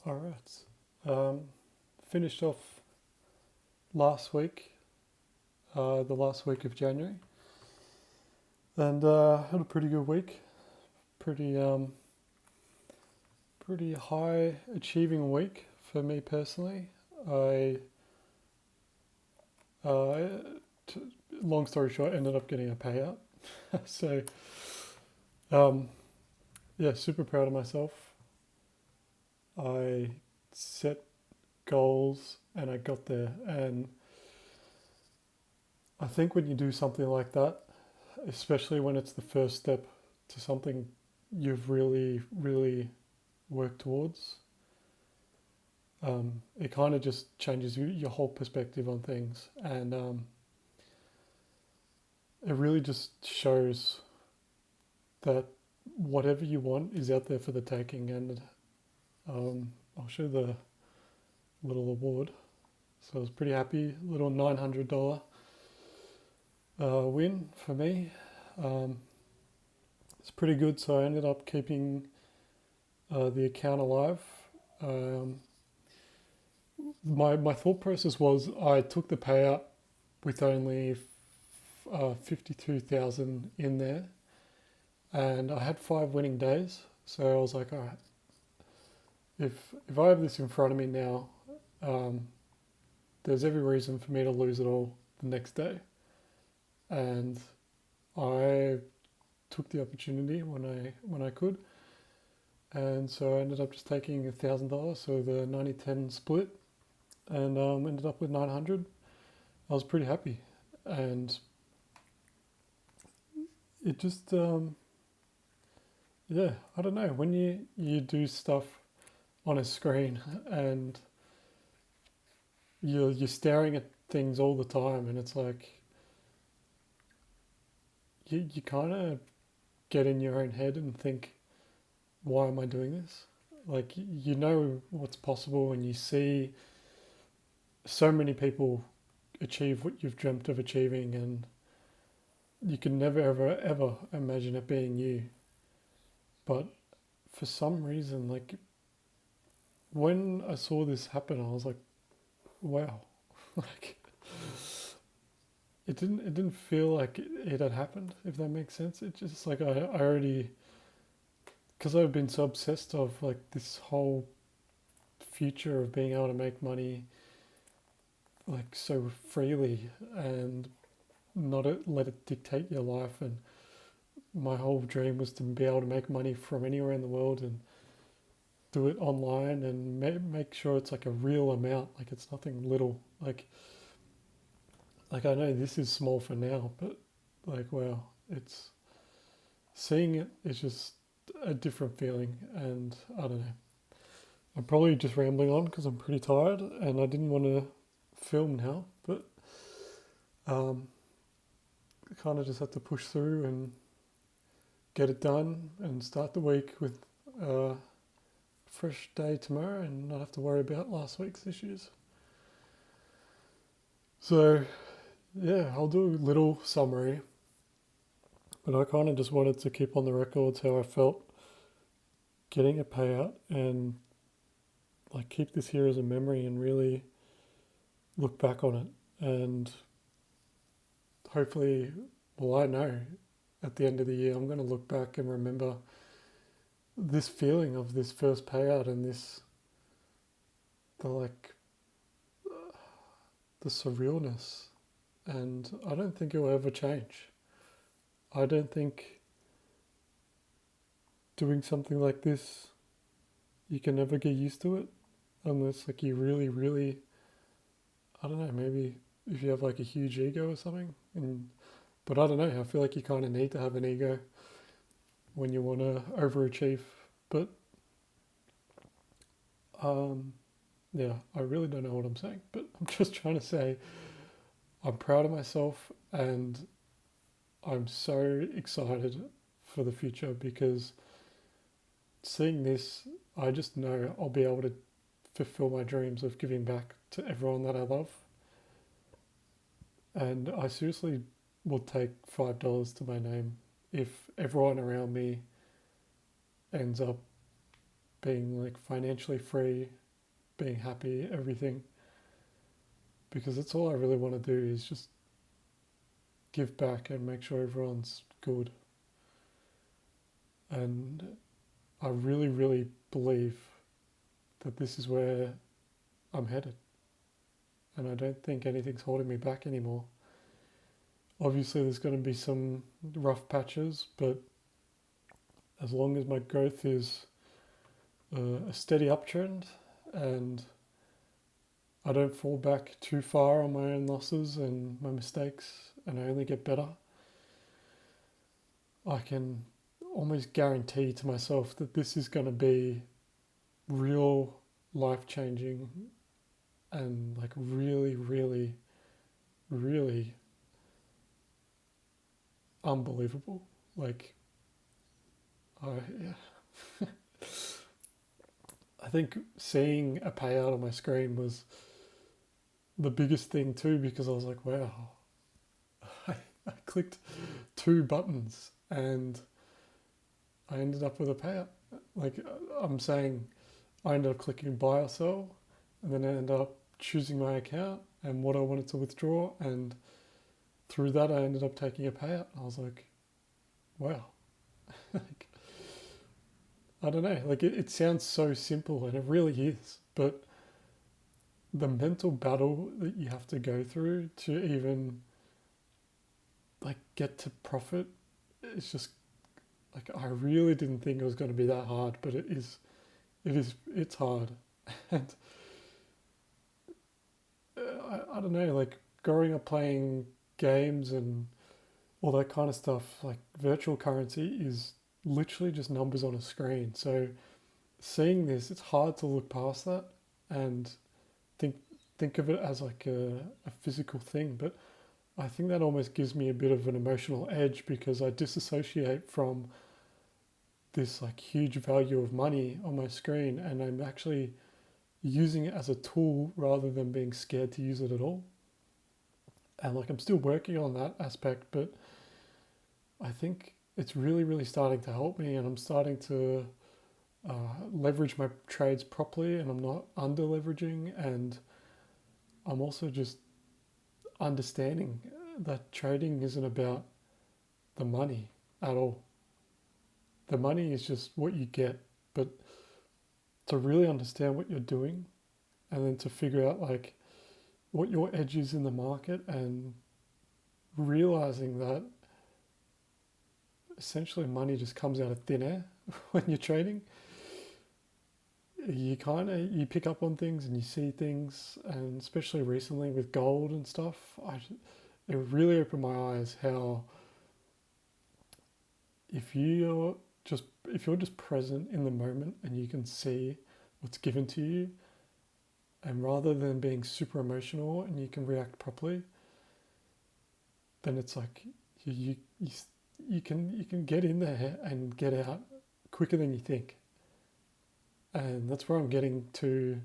All right. Finished off last week, the last week of January, and had a pretty good week. Pretty pretty high achieving week for me personally. I uh, t- long story short, ended up getting a payout. So um, yeah, super proud of myself. I set goals and I got there, and I think when you do something like that, especially when it's the first step to something you've really worked towards, it kind of just changes your whole perspective on things, and it really just shows that whatever you want is out there for the taking. And I'll show the little award. So I was pretty happy, little $900 win for me. Um, it's pretty good. So I ended up keeping the account alive. Um, my thought process was I took the payout with only 52,000 in there, and I had 5 winning days. So I was like, all right, if I have this in front of me now, um, there's every reason for me to lose it all the next day, and I took the opportunity when I could, and so I ended up just taking $1,000, so the 90-10 split, and ended up with 900. I was pretty happy, and it just yeah, I don't know, when you do stuff on a screen and you're staring at things all the time, and it's like you kind of get in your own head and think, why am I doing this? Like, you know what's possible, and you see so many people achieve what you've dreamt of achieving, and you can never ever imagine it being you. But for some reason, like, when I saw this happen, I was like, wow. Like, it didn't feel like it had happened, if that makes sense. It just, like, I already, because I've been so obsessed of like this whole future of being able to make money like so freely and not let it dictate your life. And my whole dream was to be able to make money from anywhere in the world and do it online, and make sure it's like a real amount, like it's nothing little. Like I know this is small for now, but like, wow, it's, seeing it is just a different feeling. And I don't know, I'm probably just rambling on because I'm pretty tired and I didn't want to film now, but um, kind of just had to push through and get it done and start the week with a fresh day tomorrow and not have to worry about last week's issues. So yeah, I'll do a little summary, but I kind of just wanted to keep on the records how I felt getting a payout, and like keep this here as a memory and really look back on it. And hopefully, well, I know at the end of the year I'm going to look back and remember this feeling of this first payout, and this, the like, the surrealness. And I don't think it will ever change. I don't think doing something like this, you can never get used to it unless like you really, I don't know, maybe if you have like a huge ego or something. And but I don't know, I feel like you kind of need to have an ego when you want to overachieve. But um, yeah, I really don't know what I'm saying, but I'm just trying to say I'm proud of myself, and I'm so excited for the future, because seeing this, I just know I'll be able to fulfill my dreams of giving back to everyone that I love. And I seriously will take $5 to my name if everyone around me ends up being like financially free, being happy, everything. Because that's all I really want to do is just give back and make sure everyone's good. And I really, really believe that this is where I'm headed. And I don't think anything's holding me back anymore. Obviously, there's going to be some rough patches, but as long as my growth is a steady uptrend and I don't fall back too far on my own losses and my mistakes and I only get better, I can almost guarantee to myself that this is going to be real life changing and like really, really, really unbelievable. Like, yeah. I think seeing a payout on my screen was the biggest thing too, because I was like, wow, I clicked 2 buttons and I ended up with a payout. Like I'm saying, I ended up clicking buy or sell, and then I ended up choosing my account and what I wanted to withdraw, and through that I ended up taking a payout. I was like, wow. Like, I don't know, like it sounds so simple and it really is, but the mental battle that you have to go through to even like get to profit, it's just like I really didn't think it was going to be that hard, but it's hard. And I don't know, like growing up playing games and all that kind of stuff, like virtual currency is literally just numbers on a screen. So seeing this, it's hard to look past that and think think of it as like a physical thing. But I think that almost gives me a bit of an emotional edge because I disassociate from this like huge value of money on my screen and I'm actually using it as a tool rather than being scared to use it at all. And like I'm still working on that aspect, but I think it's really, really starting to help me and I'm starting to leverage my trades properly and I'm not under leveraging, and I'm also just understanding that trading isn't about the money at all. The money is just what you get, but to really understand what you're doing and then to figure out like what your edge is in the market and realizing that essentially money just comes out of thin air when you're trading. You pick up on things and you see things, and especially recently with gold and stuff, it really opened my eyes how if you're just present in the moment and you can see what's given to you, and rather than being super emotional and you can react properly, then it's like you can get in there and get out quicker than you think. And that's where I'm getting to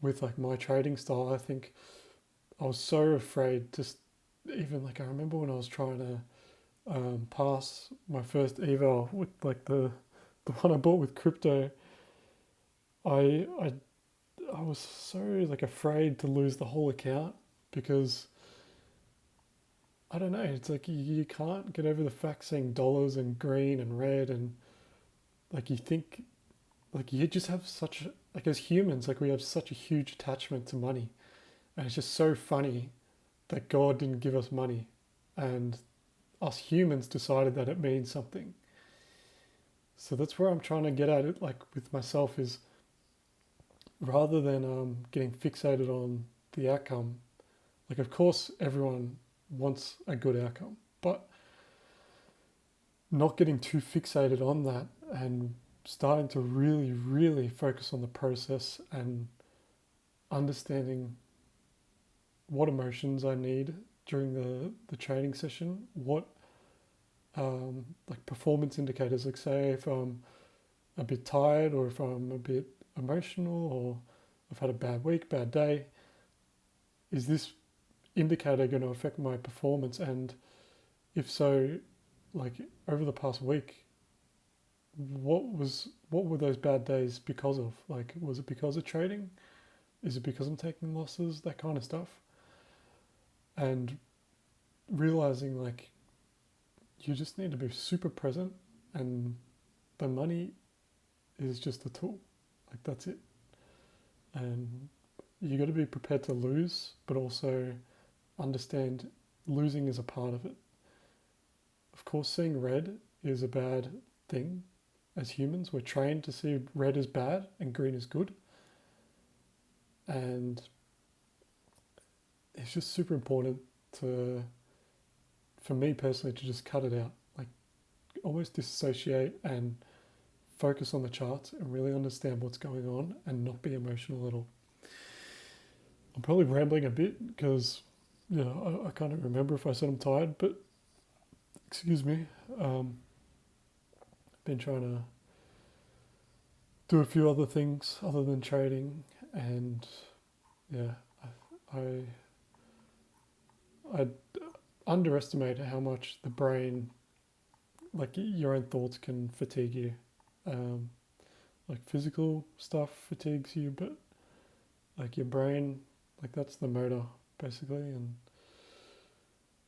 with like my trading style. I think I was so afraid to even like I remember when I was trying to pass my first eval with like the one I bought with crypto. I was so like afraid to lose the whole account because I don't know. It's like you can't get over the fact seeing dollars and green and red and like you think like you just have such like as humans like we have such a huge attachment to money, and it's just so funny that God didn't give us money and us humans decided that it means something. So that's where I'm trying to get at it like with myself is rather than getting fixated on the outcome. Like of course everyone wants a good outcome, but not getting too fixated on that and starting to really, really focus on the process and understanding what emotions I need during the training session, what like performance indicators, like say if I'm a bit tired or if I'm a bit emotional or I've had a bad week, bad day, is this indicator going to affect my performance? And if so, like over the past week, what was what were those bad days because of? Like, was it because of trading? Is it because I'm taking losses? That kind of stuff. And realizing like you just need to be super present, and the money is just a tool. Like, that's it. And you got to be prepared to lose, but also understand losing is a part of it. Of course, seeing red is a bad thing. As humans, we're trained to see red as bad and green as good. And it's just super important to, for me personally, to just cut it out. Like, almost disassociate and focus on the charts and really understand what's going on and not be emotional at all. I'm probably rambling a bit because, I can't remember if I said I'm tired, but excuse me. Been trying to do a few other things other than trading, and yeah, I underestimate how much the brain, like your own thoughts, can fatigue you. Like physical stuff fatigues you, but like your brain, like that's the motor basically, and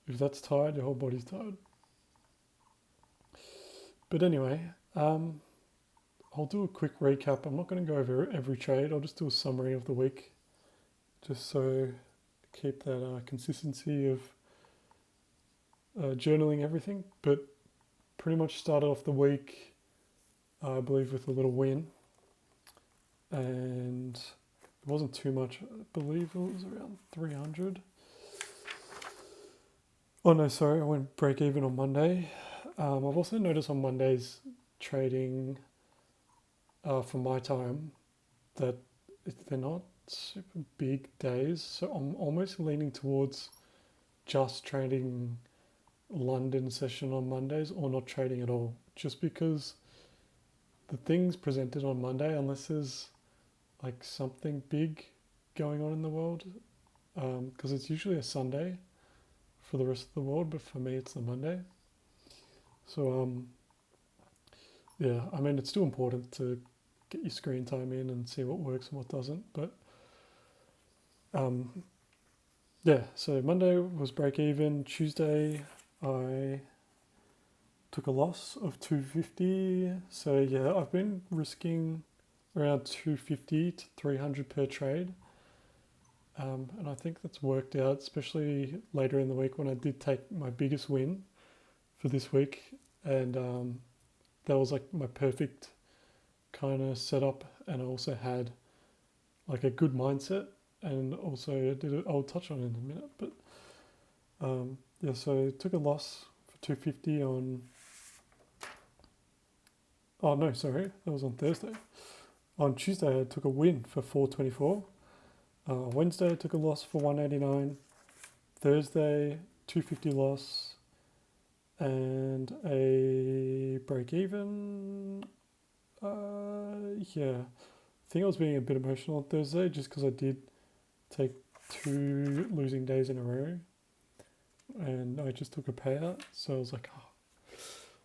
if that's tired, your whole body's tired. But anyway, I'll do a quick recap. I'm not going to go over every trade. I'll just do a summary of the week, just so keep that consistency of journaling everything. But pretty much started off the week, I believe, with a little win, and it wasn't too much. I believe it was around 300. Oh no, sorry, I went break even on Monday. I've also noticed on Mondays trading for my time that they're not super big days, so I'm almost leaning towards just trading London session on Mondays or not trading at all, just because the things presented on Monday, unless there's like something big going on in the world, because it's usually a Sunday for the rest of the world, but for me it's the Monday. So yeah, I mean, it's still important to get your screen time in and see what works and what doesn't, but yeah, so Monday was break even. Tuesday I took a loss of 250. So yeah, I've been risking around 250 to 300 per trade. And I think that's worked out, especially later in the week when I did take my biggest win for this week. And that was like my perfect kind of setup. And I also had like a good mindset. And also I'll touch on it in a minute. But yeah, so I took a loss for 250 on... Oh no, sorry, that was on Thursday. On Tuesday I took a win for 424. Wednesday I took a loss for 189. Thursday 250 loss and a break even. Yeah, I think I was being a bit emotional on Thursday just because I did take 2 losing days in a row and I just took a payout. So I was like, oh,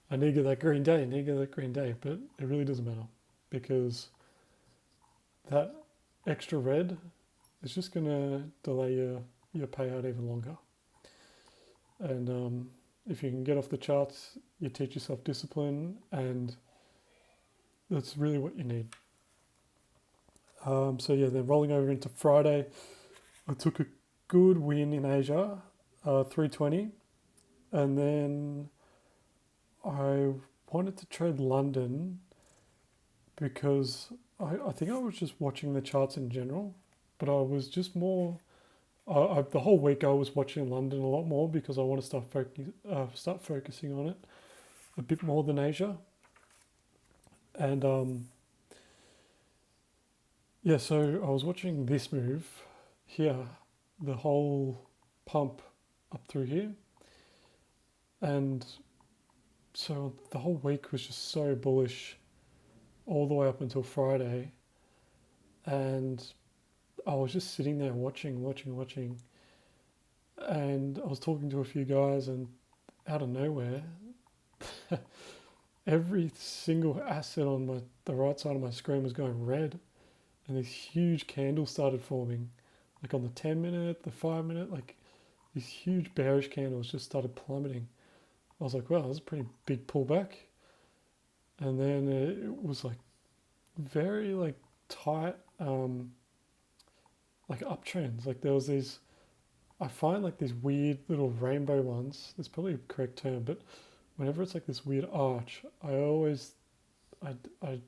I need to get that green day, but it really doesn't matter because that extra red is just going to delay your payout even longer. And if you can get off the charts, you teach yourself discipline, and that's really what you need. So yeah, then rolling over into Friday, I took a good win in Asia, 320, and then I wanted to trade London because I think I was just watching the charts in general, but I was just more... the whole week I was watching London a lot more because I want to start focusing on it a bit more than Asia. And yeah, so I was watching this move here, the whole pump up through here. And so the whole week was just so bullish all the way up until Friday. And I was just sitting there watching. And I was talking to a few guys, and out of nowhere, every single asset on the right side of my screen was going red, and these huge candles started forming, like on the 10 minute, the 5 minute, like these huge bearish candles just started plummeting. I was like, wow, that's a pretty big pullback. And then it was like very like tight, like uptrends. Like there was these, I find like these weird little rainbow ones. That's probably a correct term, but whenever it's like this weird arch, I, I,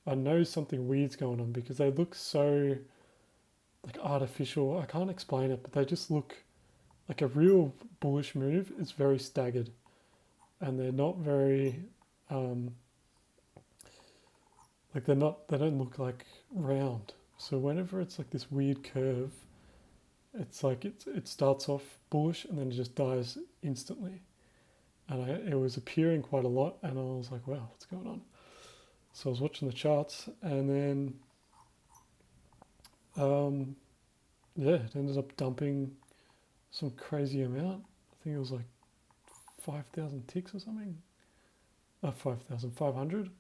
I know something weird's going on because they look so like artificial. I can't explain it, but they just look like a real bullish move. It's very staggered, and they're not very um, like they don't look like round. So whenever it's like this weird curve, it's like it starts off bullish and then it just dies instantly. And it was appearing quite a lot, and I was like, wow, what's going on? So I was watching the charts, and then yeah, it ended up dumping some crazy amount. I think it was like 5,000 ticks or something. 5,500.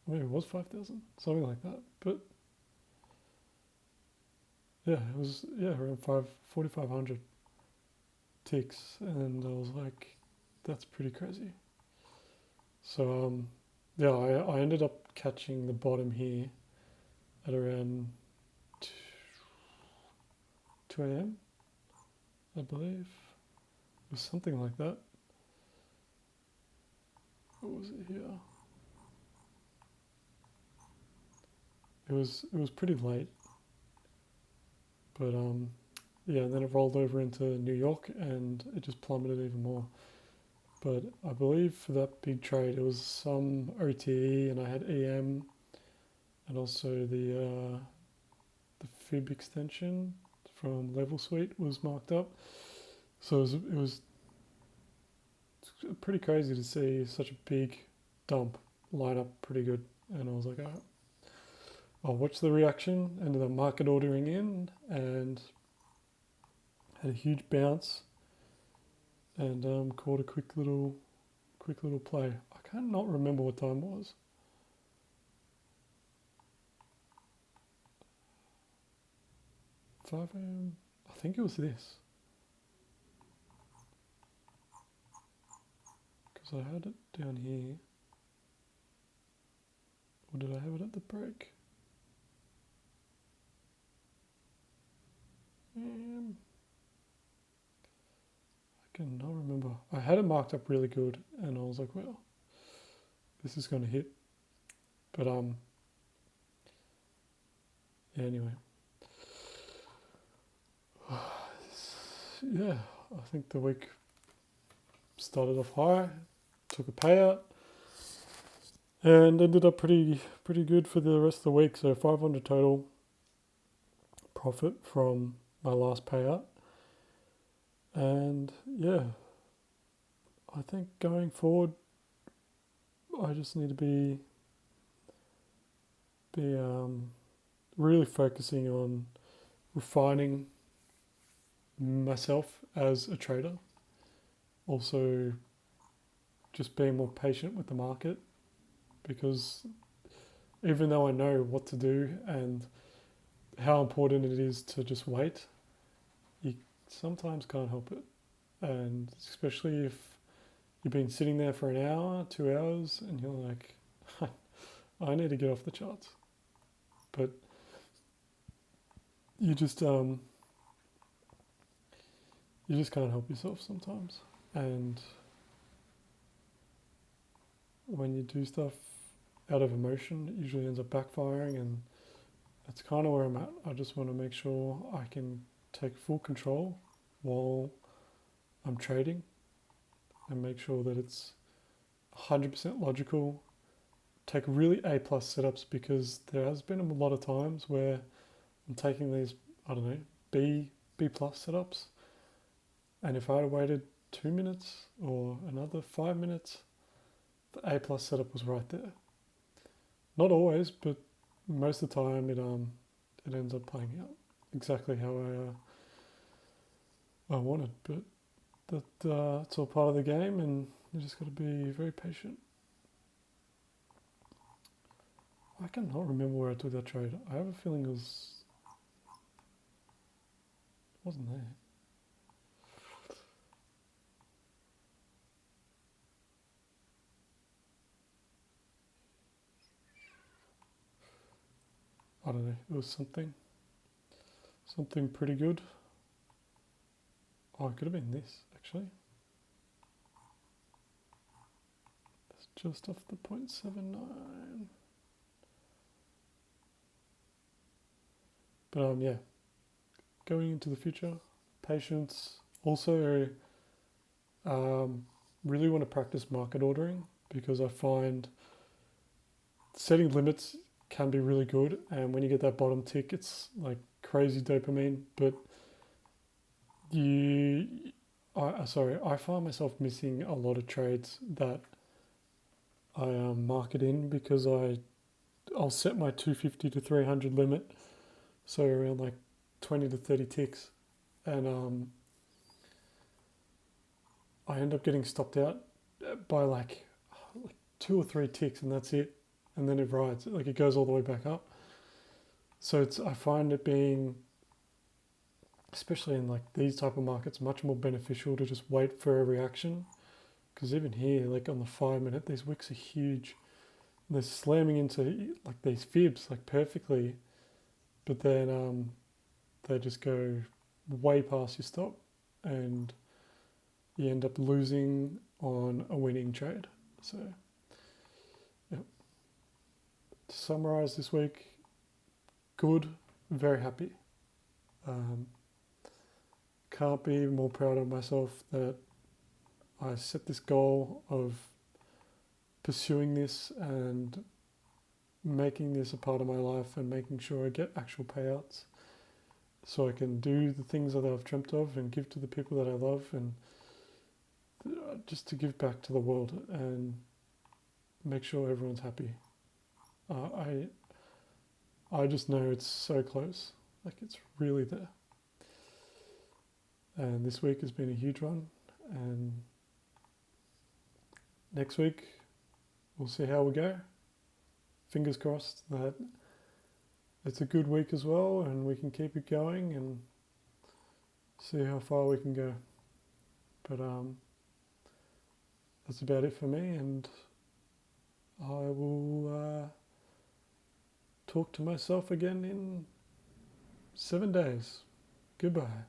Maybe it was 5,000, something like that. But yeah, it was around 4,500 ticks, and I was like, that's pretty crazy. So yeah, I ended up catching the bottom here at around 2 a.m. I believe it was something like that. What was it here? It was pretty late, but yeah, and then it rolled over into New York and it just plummeted even more. But I believe for that big trade, it was some OTE, and I had EM, and also the fib extension from Level Suite was marked up. So it was pretty crazy to see such a big dump line up pretty good. And I was like, oh, I'll watch the reaction. Ended up market ordering in and had a huge bounce, and caught a quick little play. I can't not remember what time it was. 5 a.m. I think it was this, because I had it down here. Or did I have it at the break? I cannot remember. I had it marked up really good, and I was like, well, this is going to hit. But yeah, anyway. Yeah, I think the week started off high, took a payout, and ended up pretty good for the rest of the week. So 500 total profit from my last payout. And yeah, I think going forward, I just need to be really focusing on refining myself as a trader. Also, just being more patient with the market, because even though I know what to do and how important it is to just wait, you sometimes can't help it. And especially if you've been sitting there for an hour, 2 hours, and you're like, I need to get off the charts. But you just can't help yourself sometimes. And when you do stuff out of emotion, it usually ends up backfiring, and that's kind of where I'm at. I just want to make sure I can take full control while I'm trading, and make sure that it's 100% logical. Take really A+ setups, because there has been a lot of times where I'm taking these, I don't know, B+ setups, and if I had waited 2 minutes or another 5 minutes, the A+ setup was right there. Not always, but most of the time it ends up playing out exactly how I wanted. But it's all part of the game, and you just got to be very patient. I cannot remember where I took that trade. I have a feeling it wasn't there. I don't know. It was something pretty good. Oh, it could have been this actually. It's just off the 0.79. But yeah, going into the future, patience. Also, really want to practice market ordering because I find setting limits can be really good, and when you get that bottom tick, it's like crazy dopamine. But I find myself missing a lot of trades that I market in because I'll set my 250 to 300 limit, so around like 20 to 30 ticks, and I end up getting stopped out by like 2 or 3 ticks, and that's it. And then it rides, like it goes all the way back up. So I find it being, especially in like these type of markets, much more beneficial to just wait for a reaction. Because even here, like on the 5 minute, these wicks are huge. And they're slamming into like these fibs like perfectly, but then they just go way past your stop, and you end up losing on a winning trade. So, yeah. To summarize this week, good, very happy. Can't be more proud of myself that I set this goal of pursuing this and making this a part of my life and making sure I get actual payouts so I can do the things that I've dreamt of and give to the people that I love, and just to give back to the world and make sure everyone's happy. I just know it's so close, like it's really there. And this week has been a huge one, and next week we'll see how we go. Fingers crossed that it's a good week as well and we can keep it going and see how far we can go. But that's about it for me, and I will talk to myself again in 7 days. Goodbye.